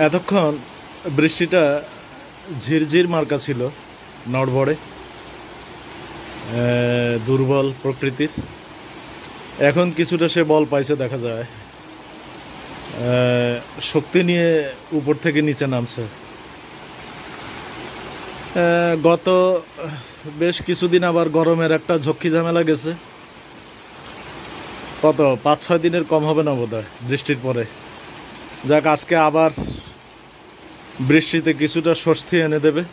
এতক্ষণ বৃষ্টিটা ঝিরঝির মার্কা ছিল, নড়বড়ে, দুর্বল প্রকৃতির। এখন কিছুটা সে বল পাইছে, দেখা যায় শক্তি নিয়ে উপর থেকে নিচে নামছে। গত বেশ কিছুদিন আবার গরমের একটা ঝক্কি ঝামেলা গেছে। কত 5-6 দিনের কম হবে না বোধহয় বৃষ্টির পরে। যাক, আজকে আবার বৃষ্টিতে কিছুটা স্বস্তি এনে দেবে,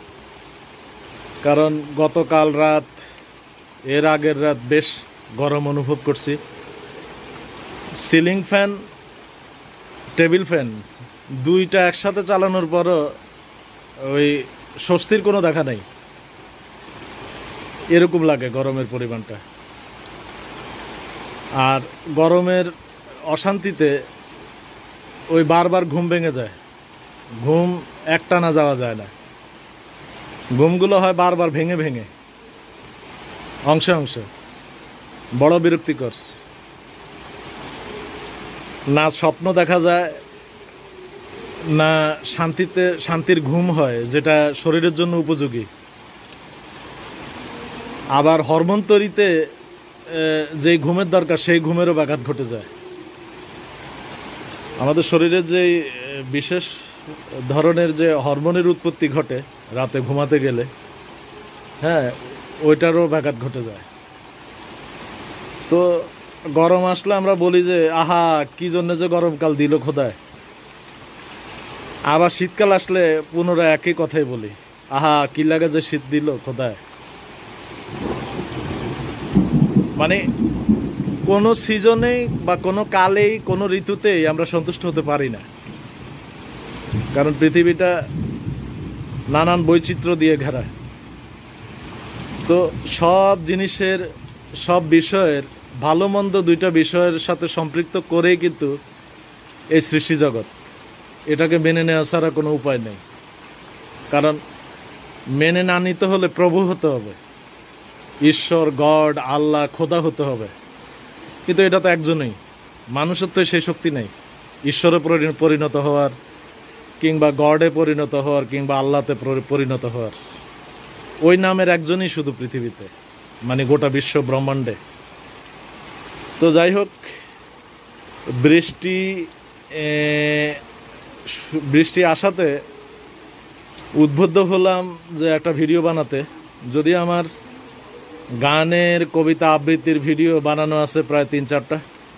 কারণ গতকাল রাত, এর আগের রাত বেশ গরম অনুভব করছি। সিলিং ফ্যান, টেবিল ফ্যান দুইটা একসাথে চালানোর পরও ওই স্বস্তির কোনো দেখা নেই, এরকম লাগে গরমের পরিমাণটা। আর গরমের অশান্তিতে ওই বারবার ঘুম ভেঙে যায়, ঘুম একটানা যাওয়া যায় না, ঘুমগুলো হয় বারবার ভেঙে ভেঙে, অংশে অংশে, বড় বিরক্তিকর। না স্বপ্ন দেখা যায়, না শান্তির ঘুম হয় যেটা শরীরের জন্য উপযোগী। আবার হরমোন তৈরিতে যেই ঘুমের দরকার সেই ঘুমেরও ব্যাঘাত ঘটে যায়। আমাদের শরীরে যে বিশেষ ধরনের যে হরমোনের উৎপত্তি ঘটে রাতে ঘুমাতে গেলে, হ্যাঁ, ওইটারও ব্যাঘাত ঘটে যায়। তো গরম আসলে আমরা বলি যে আহা, কি জন্য যে গরমকাল দিল খোদায়। আবার শীতকাল আসলে পুনরায় একই কথাই বলি, আহা, কি লাগে যে শীত দিল খোদায়। মানে কোনো সিজনেই বা কোনো কালেই, কোনো ঋতুতেই আমরা সন্তুষ্ট হতে পারি না, কারণ পৃথিবীটা নানান বৈচিত্র্য দিয়ে ঘেরা। তো সব জিনিসের, সব বিষয়ের ভালো মন্দ দুইটা বিষয়ের সাথে সম্পৃক্ত করেই কিন্তু এই সৃষ্টি জগৎ। এটাকে মেনে নেওয়া ছাড়া কোনো উপায় নেই, কারণ মেনে না নিতে হলে প্রভু হতে হবে, ঈশ্বর, গড, আল্লাহ, খোদা হতে হবে। কিন্তু এটা তো একজনই, মানুষের তো সেই শক্তি নেই ঈশ্বরে পরিণত হওয়ার, কিংবা গডে পরিণত হওয়ার, কিংবা আল্লাহতে পরিণত হওয়ার। ওই নামের একজনই শুধু পৃথিবীতে, মানে গোটা বিশ্ব ব্রহ্মাণ্ডে। তো যাই হোক, বৃষ্টি আসাতে উদ্বুদ্ধ হলাম যে একটা ভিডিও বানাতে। যদি আমার গানের, কবিতা আবৃত্তির ভিডিও বানানো আছে প্রায় 3-4টা,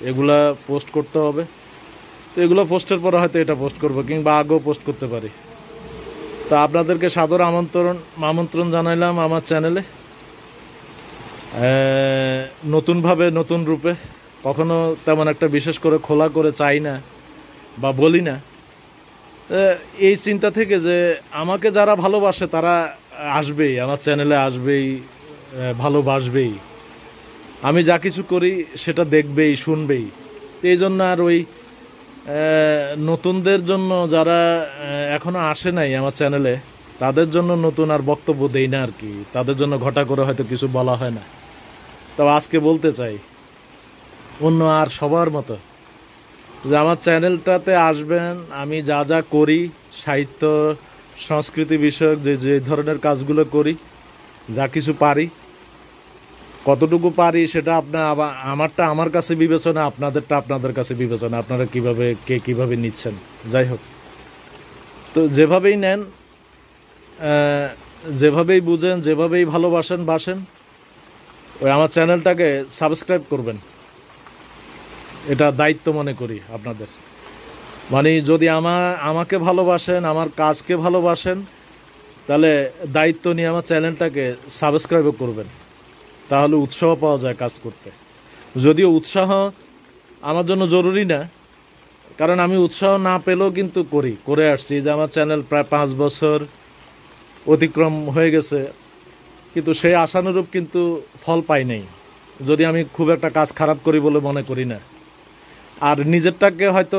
এগুলা পোস্ট করতে হবে। তো এগুলো পোস্টের পরে হয়তো এটা পোস্ট করব, কিংবা আগেও পোস্ট করতে পারি। তো আপনাদেরকে সাদর আমন্ত্রণ জানাইলাম আমার চ্যানেলে, নতুনভাবে, নতুন রূপে। কখনো তেমন একটা বিশেষ করে খোলা করে চাই না বা বলি না, এই চিন্তা থেকে যে আমাকে যারা ভালোবাসে তারা আসবেই, আমার চ্যানেলে আসবেই, ভালোবাসবেই। আমি যা কিছু করি সেটা দেখবেই, শুনবেই। এই জন্য আর ওই নতুনদের জন্য, যারা এখনো আসে নাই আমার চ্যানেলে, তাদের জন্য নতুন আর বক্তব্য দেই না আর কি। তাদের জন্য ঘটা করে হয়তো কিছু বলা হয় না। তবে আজকে বলতে চাই, অন্য আর সবার মতো, যে আমার চ্যানেলটাতে আসবেন। আমি যা যা করি, সাহিত্য সংস্কৃতি বিষয়ক যে ধরনের কাজগুলো করি, যা কিছু পারি, কতটুকু পারি সেটা আমারটা আমার কাছে বিবেচনা, আপনাদেরটা আপনাদের কাছে বিবেচনা। আপনারা কে কিভাবে নিচ্ছেন, যাই হোক। তো যেভাবেই নেন, যেভাবেই বুঝেন, যেভাবেই বাসেন, ওই আমার চ্যানেলটাকে সাবস্ক্রাইব করবেন। এটা দায়িত্ব মনে করি আপনাদের। মানে যদি আমাকে ভালোবাসেন, আমার কাজকে ভালোবাসেন, তাহলে দায়িত্ব নিয়ে আমার চ্যানেলটাকে সাবস্ক্রাইবও করবেন। তাহলে উৎসাহ পাওয়া যায় কাজ করতে। যদিও উৎসাহ আমার জন্য জরুরি না, কারণ আমি উৎসাহ না পেলেও কিন্তু করে আসছি। যে আমার চ্যানেল প্রায় 5 বছর অতিক্রম হয়ে গেছে, কিন্তু সেই আশানুরূপ কিন্তু ফল পাই নাই। যদি আমি খুব একটা কাজ খারাপ করি বলে মনে করি না। আর নিজেরটাকে হয়তো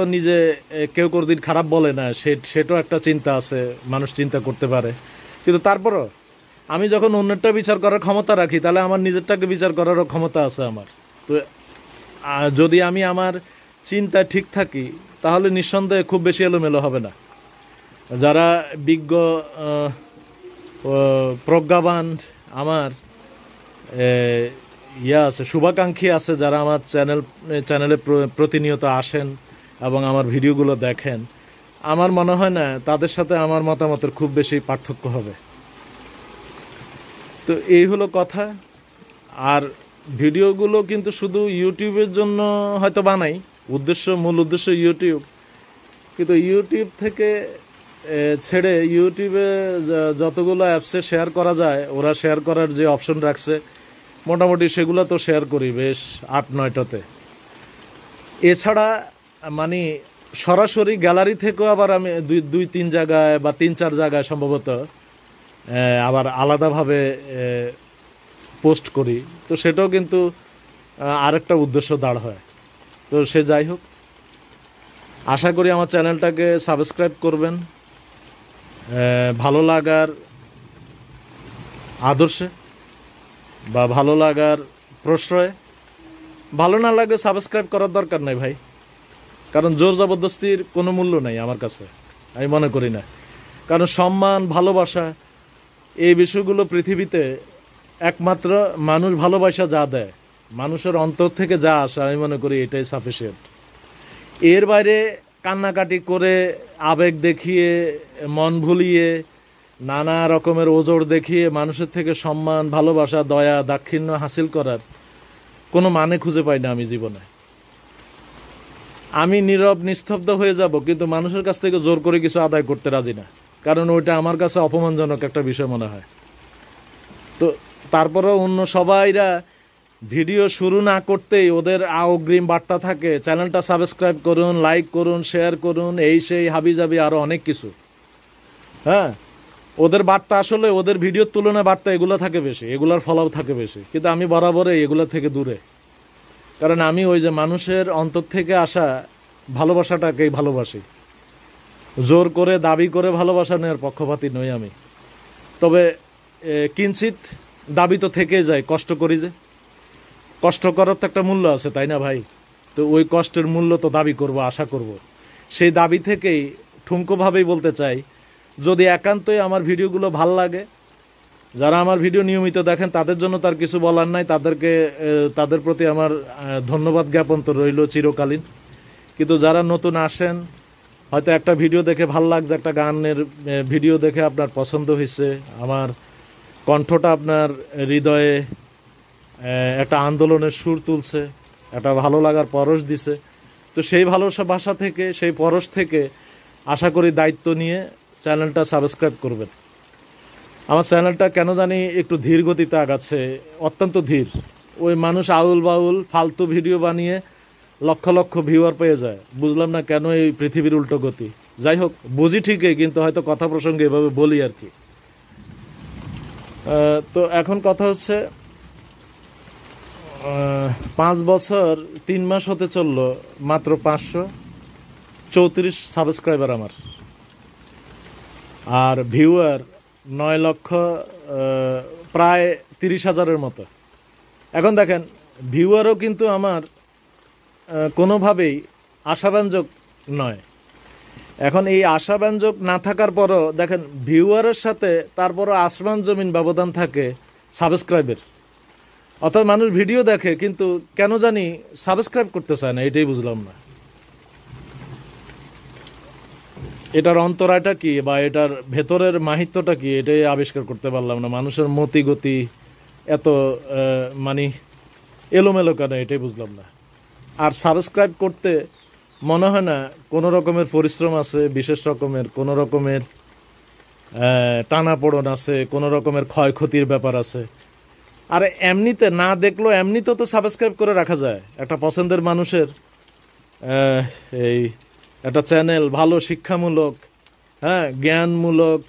কেউ কোনোদিন খারাপ বলে না, সেটাও একটা চিন্তা আছে, মানুষ চিন্তা করতে পারে। কিন্তু তারপরও আমি যখন অন্যেরটা বিচার করার ক্ষমতা রাখি, তাহলে আমার নিজেরটাকে বিচার করারও ক্ষমতা আছে আমার। তো যদি আমি আমার চিন্তা ঠিক থাকি, তাহলে নিঃসন্দেহে খুব বেশি এলোমেলো হবে না। যারা বিজ্ঞ প্রজ্ঞাবান আমার আছে, শুভাকাঙ্ক্ষী আছে, যারা আমার চ্যানেলে প্রতিনিয়ত আসেন এবং আমার ভিডিওগুলো দেখেন, আমার মনে হয় না তাদের সাথে আমার মতামতের খুব বেশি পার্থক্য হবে। তো এই হলো কথা। আর ভিডিওগুলো কিন্তু শুধু ইউটিউবের জন্য হয়তো বানাই, মূল উদ্দেশ্য ইউটিউব, কিন্তু ইউটিউব থেকে ছেড়ে ইউটিউবে যতগুলো অ্যাপসে শেয়ার করা যায়, ওরা শেয়ার করার যে অপশন রাখছে মোটামুটি সেগুলো তো শেয়ার করি বেশ 8-9টাতে। এছাড়া মানে সরাসরি গ্যালারি থেকেও আবার আমি 2-3 জায়গায় বা 3-4 জায়গায় সম্ভবত আবার আলাদাভাবে পোস্ট করি। তো সেটাও কিন্তু আরেকটা উদ্দেশ্য দাঁড় হয়। তো সে যাই হোক, আশা করি আমার চ্যানেলটাকে সাবস্ক্রাইব করবেন ভালো লাগার আদর্শে বা ভালো লাগার প্রশ্রয়ে। ভালো না লাগে সাবস্ক্রাইব করার দরকার নাই ভাই, কারণ জোর জবরদস্তির কোনো মূল্য নাই আমার কাছে, আমি মনে করি না। কারণ সম্মান, ভালোবাসা, এই বিষয়গুলো পৃথিবীতে একমাত্র মানুষ ভালোবাসা যা দেয়, মানুষের অন্তর থেকে যা আসে, আমি মনে করি এটাই সাফিসিয়েন্ট। এর বাইরে কান্নাকাটি করে, আবেগ দেখিয়ে, মন ভুলিয়ে, নানা রকমের ওজোর দেখিয়ে মানুষের থেকে সম্মান, ভালোবাসা, দয়া, দাক্ষিণ্য হাসিল করার কোনো মানে খুঁজে পাই না আমি জীবনে। আমি নীরব নিস্তব্ধ হয়ে যাব, কিন্তু মানুষের কাছ থেকে জোর করে কিছু আদায় করতে রাজি না, কারণ ওইটা আমার কাছে অপমানজনক একটা বিষয় মনে হয়। তো তারপরেও অন্য সবাইরা ভিডিও শুরু না করতেই ওদের অগ্রিম বার্তা থাকে, চ্যানেলটা সাবস্ক্রাইব করুন, লাইক করুন, শেয়ার করুন, এই সেই হাবিজাবি আরও অনেক কিছু। হ্যাঁ, ওদের বার্তা আসলে ওদের ভিডিওর তুলনায় বার্তা এগুলো থাকে বেশি, এগুলোর ফলাও থাকে বেশি, কিন্তু আমি বরাবরই এগুলো থেকে দূরে। কারণ আমি ওই যে মানুষের অন্তর থেকে আসা ভালোবাসাটাকেই ভালোবাসি, জোর করে দাবি করে ভালোবাসা নেওয়ার পক্ষপাতী নই আমি। তবে কিঞ্চিত দাবি তো থেকে যায়, কষ্ট করি যে, কষ্ট করার তো একটা মূল্য আছে, তাই না ভাই? তো ওই কষ্টের মূল্য তো দাবি করব, আশা করব। সেই দাবি থেকেই ঠুনকোভাবেই বলতে চাই, যদি একান্তই আমার ভিডিওগুলো ভাল লাগে, যারা আমার ভিডিও নিয়মিত দেখেন তাদের জন্য তার কিছু বলার নাই, তাদের প্রতি আমার ধন্যবাদ জ্ঞাপন তো রইল চিরকালীন। কিন্তু যারা নতুন আসেন, হয়তো একটা ভিডিও দেখে ভাল লাগছে, একটা গানের ভিডিও দেখে আপনার পছন্দ হয়েছে, আমার কণ্ঠটা আপনার হৃদয়ে একটা আন্দোলনের সুর তুলছে, একটা ভালো লাগার পরশ দিছে, তো সেই ভালোবাসা থেকে, সেই পরশ থেকে আশা করি দায়িত্ব নিয়ে চ্যানেলটা সাবস্ক্রাইব করবেন। আমার চ্যানেলটা কেন জানি একটু ধীর গতিতে আগাচ্ছে, অত্যন্ত ধীর। ওই মানুষ আউল বাউল ফালতু ভিডিও বানিয়ে লক্ষ লক্ষ ভিউয়ার পেয়ে যায়, বুঝলাম না কেন এই পৃথিবীর উল্টো গতি। যাই হোক, বুঝি ঠিকই, কিন্তু হয়তো কথা প্রসঙ্গে এভাবে বলি আর কি। তো এখন কথা হচ্ছে, 5 বছর 3 মাস হতে চললো, মাত্র 534 সাবস্ক্রাইবার আমার, আর ভিউয়ার 9 লক্ষ, প্রায় 30,000-এর মতো। এখন দেখেন, ভিউয়ারও কিন্তু আমার কোনোভাবেই আশাব্যঞ্জক নয়। এখন এই আশাব্যঞ্জক না থাকার পরও দেখেন, ভিউয়ারের সাথে তারপরও আসমান জমিন ব্যবধান থাকে সাবস্ক্রাইবের। অর্থাৎ মানুষ ভিডিও দেখে কিন্তু কেন জানি সাবস্ক্রাইব করতে চায় না, এটাই বুঝলাম না। এটার অন্তরায়টা কি বা এটার ভেতরের মাহিত্যটা কি, এটাই আবিষ্কার করতে পারলাম না। মানুষের মতি গতি এত মানে এলোমেলো কেন, এটাই বুঝলাম না। আর সাবস্ক্রাইব করতে মনে হয় না কোনো রকমের পরিশ্রম আছে, বিশেষ রকমের কোনো রকমের টানাপোড়ন আছে, কোনো রকমের ক্ষয়ক্ষতির ব্যাপার আছে। আর এমনিতে না দেখলো, এমনিতেও তো সাবস্ক্রাইব করে রাখা যায়। একটা পছন্দের মানুষের এই একটা চ্যানেল, ভালো শিক্ষামূলক, হ্যাঁ জ্ঞানমূলক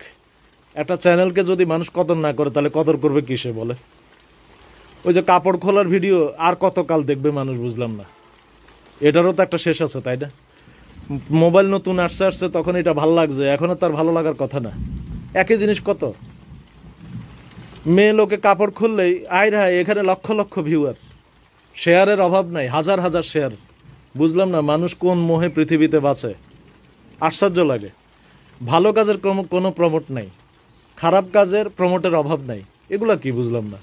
একটা চ্যানেলকে যদি মানুষ কদর না করে, তাহলে কদর করবে কিসে বলে? ওই যে কাপড় খোলার ভিডিও আর কতকাল দেখবে মানুষ, বুঝলাম না। এটারও তো একটা শেষ আছে, তাই না? মোবাইল নতুন আসছে তখন এটা ভালো লাগছে, এখনও তার ভালো লাগার কথা না। একই জিনিস কত মেয়ে লোকে কাপড় খুললেই আয় রায়, এখানে লক্ষ লক্ষ ভিউয়ার, শেয়ারের অভাব নাই, হাজার হাজার শেয়ার। বুঝলাম না মানুষ কোন মোহে পৃথিবীতে বাঁচে, আশ্চর্য লাগে। ভালো কাজের কোনো প্রমোট নাই, খারাপ কাজের প্রমোটের অভাব নাই। এগুলা কি বুঝলাম না।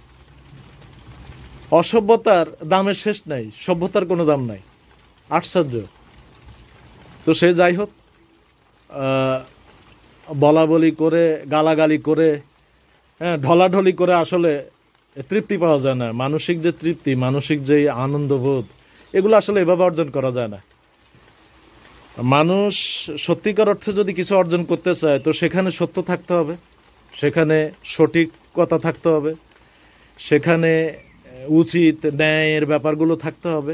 অসভ্যতার দামের শেষ নাই, সভ্যতার কোনো দাম নাই। আশ্চর্য। তো সে যাই হোক, বলা বলি করে, গালাগালি করে, হ্যাঁ, ঢলাঢলি করে আসলে তৃপ্তি পাওয়া যায় না। মানসিক যে তৃপ্তি, মানসিক যে আনন্দবোধ, এগুলো আসলে এভাবে অর্জন করা যায় না। মানুষ সত্যিকার অর্থে যদি কিছু অর্জন করতে চায়, তো সেখানে সত্য থাকতে হবে, সেখানে সঠিকতা থাকতে হবে, সেখানে উচিত ন্যায়ের ব্যাপারগুলো থাকতে হবে।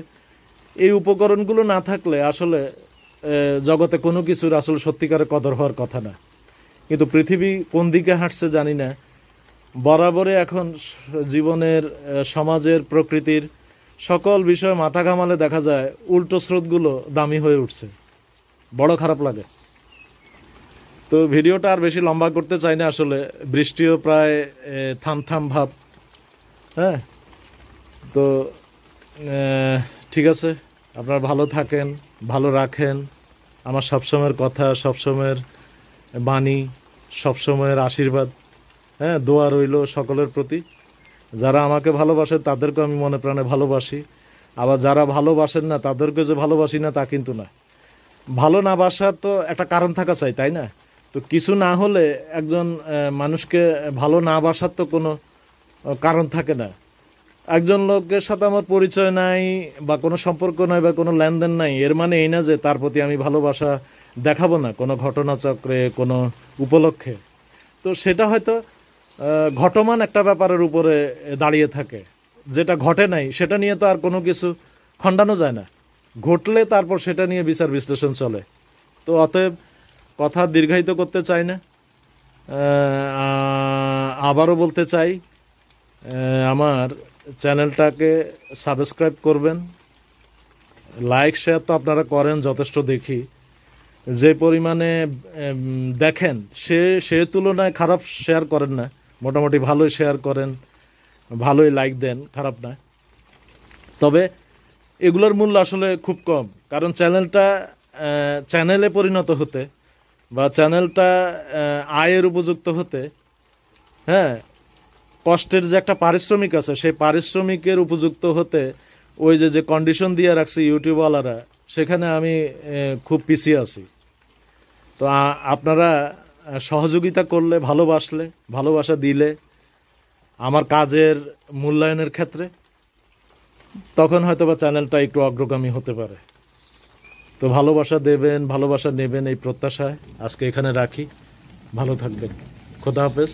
এই উপকরণগুলো না থাকলে আসলে জগতে কোনো কিছুর আসলে সত্যিকারের কদর হওয়ার কথা না। কিন্তু পৃথিবী কোন দিকে হাঁটছে জানি না। বরাবরই এখন জীবনের, সমাজের, প্রকৃতির সকল বিষয়ে মাথা ঘামালে দেখা যায় উল্টো স্রোতগুলো দামি হয়ে উঠছে। বড় খারাপ লাগে। তো ভিডিওটা আর বেশি লম্বা করতে চাই না আসলে। বৃষ্টিও প্রায় থাম ভাব। হ্যাঁ, তো ঠিক আছে, আপনারা ভালো থাকেন, ভালো রাখেন। আমার সবসময়ের কথা, সবসময়ের বাণী, সবসময়ের আশীর্বাদ, হ্যাঁ, দোয়া রইল সকলের প্রতি। যারা আমাকে ভালোবাসে তাদেরকে আমি মনে প্রাণে ভালোবাসি। আবার যারা ভালোবাসেন না তাদেরকে যে ভালোবাসি না তা কিন্তু না। ভালো না বাসার তো একটা কারণ থাকা চাই, তাই না? তো কিছু না হলে একজন মানুষকে ভালো না বাসার তো কোনো কারণ থাকে না। একজন লোকের সাথে আমার পরিচয় নাই বা কোনো সম্পর্ক নাই বা কোনো লেনদেন নাই, এর মানে এই না যে তার প্রতি আমি ভালোবাসা দেখাবো না কোনো ঘটনাচক্রে, কোনো উপলক্ষে। তো সেটা হয়তো ঘটমান একটা ব্যাপারের উপরে দাঁড়িয়ে থাকে। যেটা ঘটে নাই সেটা নিয়ে তো আর কোনো কিছু খণ্ডানো যায় না। ঘটলে তারপর সেটা নিয়ে বিচার বিশ্লেষণ চলে। তো অতএব কথা দীর্ঘায়িত করতে চাই না। আবারও বলতে চাই, আমার চ্যানেলটাকে সাবস্ক্রাইব করবেন। লাইক শেয়ার তো আপনারা করেন যথেষ্ট দেখি। যে পরিমাণে দেখেন সে তুলনায় খারাপ শেয়ার করেন না, মোটামুটি ভালোই শেয়ার করেন, ভালোই লাইক দেন, খারাপ না। তবে এগুলোর মূল্য আসলে খুব কম। কারণ চ্যানেলটা চ্যানেলে পরিণত হতে বা চ্যানেলটা আয়ের উপযুক্ত হতে, হ্যাঁ, কষ্টের যে একটা পারিশ্রমিক আছে, সেই পারিশ্রমিকের উপযুক্ত হতে ওই যে কন্ডিশন দিয়ে রাখছে ইউটিউবওয়ালারা, সেখানে আমি খুব পিছিয়ে আছি। তো আপনারা সহযোগিতা করলে, ভালোবাসলে, ভালোবাসা দিলে আমার কাজের মূল্যায়নের ক্ষেত্রে, তখন হয়তো বা চ্যানেলটা একটু অগ্রগামী হতে পারে। তো ভালোবাসা দেবেন, ভালোবাসা নেবেন, এই প্রত্যাশায় আজকে এখানে রাখি। ভালো থাকবেন। খোদা হাফেজ।